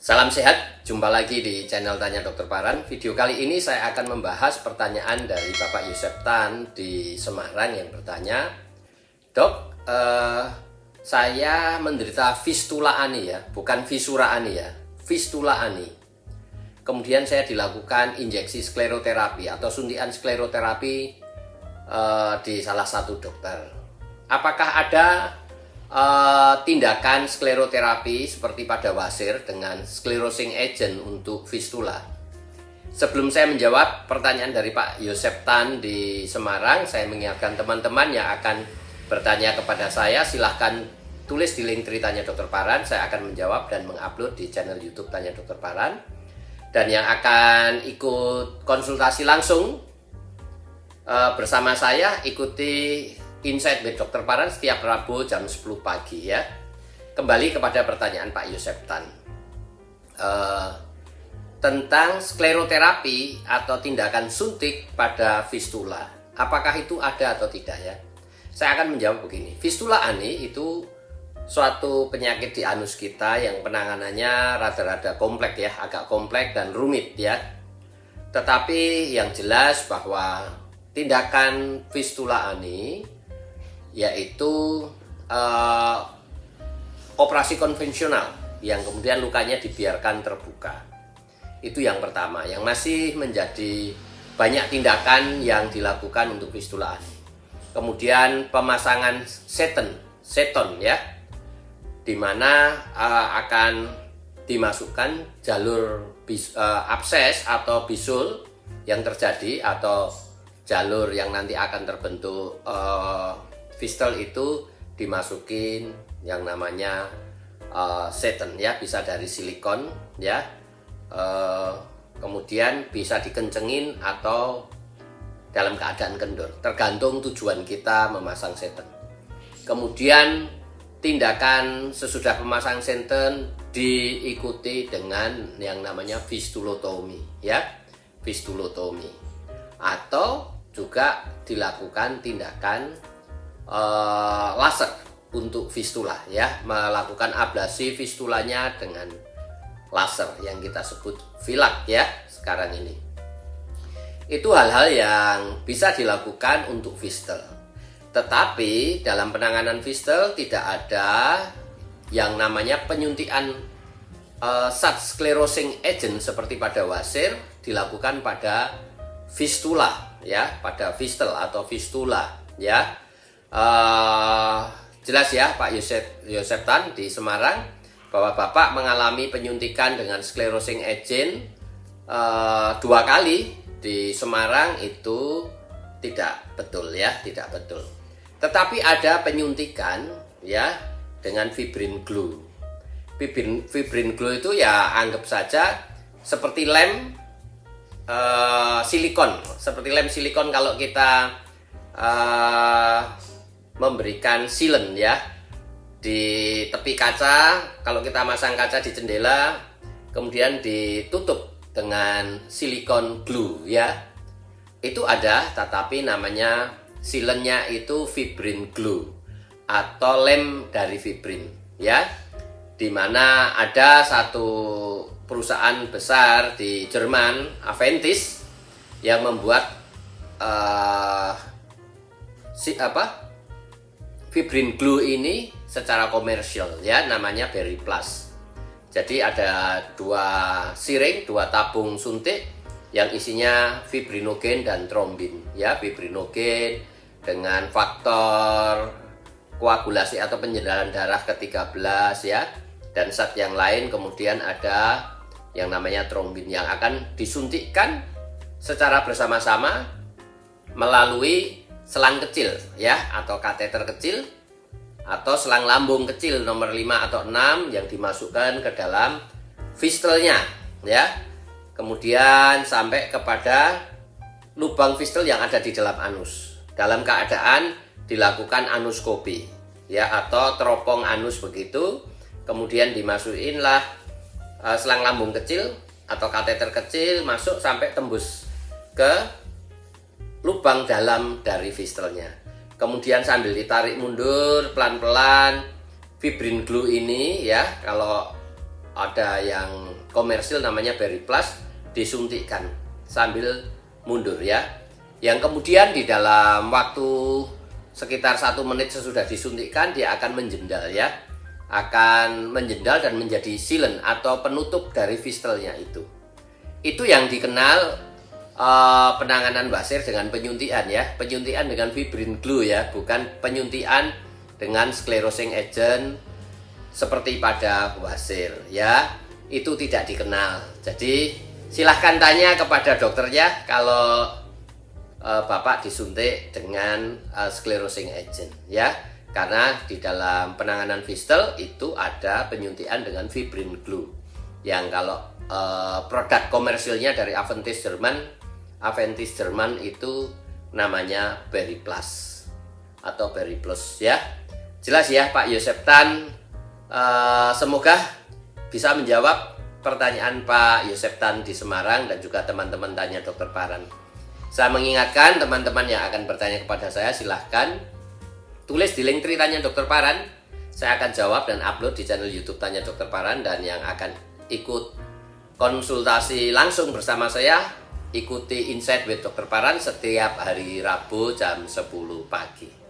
Salam sehat, jumpa lagi di channel Tanya Dokter Paran. Video kali ini saya akan membahas pertanyaan dari Bapak Yosep Tan di Semarang yang bertanya, Dok, saya menderita fistula ani ya, bukan visura ani ya, fistula ani. Kemudian saya dilakukan injeksi skleroterapi atau suntikan skleroterapi di salah satu dokter. Apakah ada tindakan skleroterapi seperti pada wasir dengan sclerosing agent untuk fistula? Sebelum saya menjawab pertanyaan dari Pak Yosep Tan di Semarang, saya mengingatkan teman-teman yang akan bertanya kepada saya, silahkan tulis di link Tanya Dokter Paran. Saya akan menjawab dan mengupload di channel YouTube Tanya Dokter Paran. Dan yang akan ikut konsultasi langsung bersama saya, ikuti Insight with Dokter Paran setiap Rabu jam 10 pagi ya. Kembali kepada pertanyaan Pak Yosep Tan tentang skleroterapi atau tindakan suntik pada fistula. Apakah itu ada atau tidak ya? Saya akan menjawab begini. Fistula ani itu suatu penyakit di anus kita yang penanganannya rada-rada kompleks ya, agak kompleks dan rumit ya. Tetapi yang jelas bahwa tindakan fistula ani yaitu operasi konvensional yang kemudian lukanya dibiarkan terbuka. Itu yang pertama, yang masih menjadi banyak tindakan yang dilakukan untuk fistula ani. Kemudian pemasangan seton ya, di mana akan dimasukkan jalur abses atau bisul yang terjadi atau jalur yang nanti akan terbentuk fistel itu dimasukin yang namanya seton ya, bisa dari silikon ya, kemudian bisa dikencengin atau dalam keadaan kendor, tergantung tujuan kita memasang seton. Kemudian tindakan sesudah pemasang seton diikuti dengan yang namanya fistulotomi ya, fistulotomi, atau juga dilakukan tindakan laser untuk fistula ya, melakukan ablasi fistulanya dengan laser yang kita sebut vilak ya sekarang ini. Itu hal-hal yang bisa dilakukan untuk fistel. Tetapi dalam penanganan fistel tidak ada yang namanya penyuntikan zat sclerosing agent seperti pada wasir dilakukan pada fistula ya, pada fistel atau fistula ya. Jelas ya Pak Yosep Tan di Semarang bahwa Bapak mengalami penyuntikan dengan sclerosing agent 2 kali di Semarang. Itu tidak betul ya, tidak betul. Tetapi ada penyuntikan ya dengan fibrin glue. Fibrin glue itu ya anggap saja seperti lem silikon, seperti lem silikon kalau kita memberikan sealant ya di tepi kaca. Kalau kita masang kaca di jendela kemudian ditutup dengan silikon glue ya, itu ada, tetapi namanya sealantnya itu fibrin glue atau lem dari fibrin ya, dimana ada satu perusahaan besar di Jerman, Aventis, yang membuat fibrin glue ini secara komersial ya, namanya Berry Plus. Jadi ada 2 siring, 2 tabung suntik yang isinya fibrinogen dan trombin ya. Fibrinogen dengan faktor koagulasi atau penyedaran darah ke-13 ya, dan zat yang lain. Kemudian ada yang namanya trombin yang akan disuntikkan secara bersama-sama melalui selang kecil ya, atau kateter kecil atau selang lambung kecil nomor 5 atau 6 yang dimasukkan ke dalam fistelnya ya, kemudian sampai kepada lubang fistel yang ada di dalam anus dalam keadaan dilakukan anuskopi ya, atau teropong anus begitu. Kemudian dimasukinlah selang lambung kecil atau kateter kecil masuk sampai tembus ke lubang dalam dari fistelnya. Kemudian sambil ditarik mundur pelan-pelan fibrin glue ini ya, kalau ada yang komersil namanya Berry Plus disuntikkan sambil mundur ya. Yang kemudian di dalam waktu sekitar 1 menit sesudah disuntikkan dia akan menjendal ya. Akan menjendal dan menjadi sealant atau penutup dari fistelnya itu. Itu yang dikenal penanganan basir dengan penyuntikan ya. Penyuntikan dengan fibrin glue ya, bukan penyuntikan dengan sclerosing agent seperti pada basir ya. Itu tidak dikenal. Jadi silahkan tanya kepada dokternya kalau Bapak disuntik dengan sclerosing agent ya. Karena di dalam penanganan fistel itu ada penyuntikan dengan fibrin glue. Yang kalau produk komersilnya dari Aventis Jerman itu namanya Berry Plus atau Berry Plus ya. Jelas ya Pak Yosep Tan. Semoga bisa menjawab pertanyaan Pak Yosep Tan di Semarang dan juga teman-teman tanya Dokter Paran. Saya mengingatkan teman-teman yang akan bertanya kepada saya, silahkan tulis di link Tri Tanya Dokter Paran. Saya akan jawab dan upload di channel YouTube Tanya Dokter Paran. Dan yang akan ikut konsultasi langsung bersama saya, ikuti Insight with Dokter Paran setiap hari Rabu jam 10 pagi.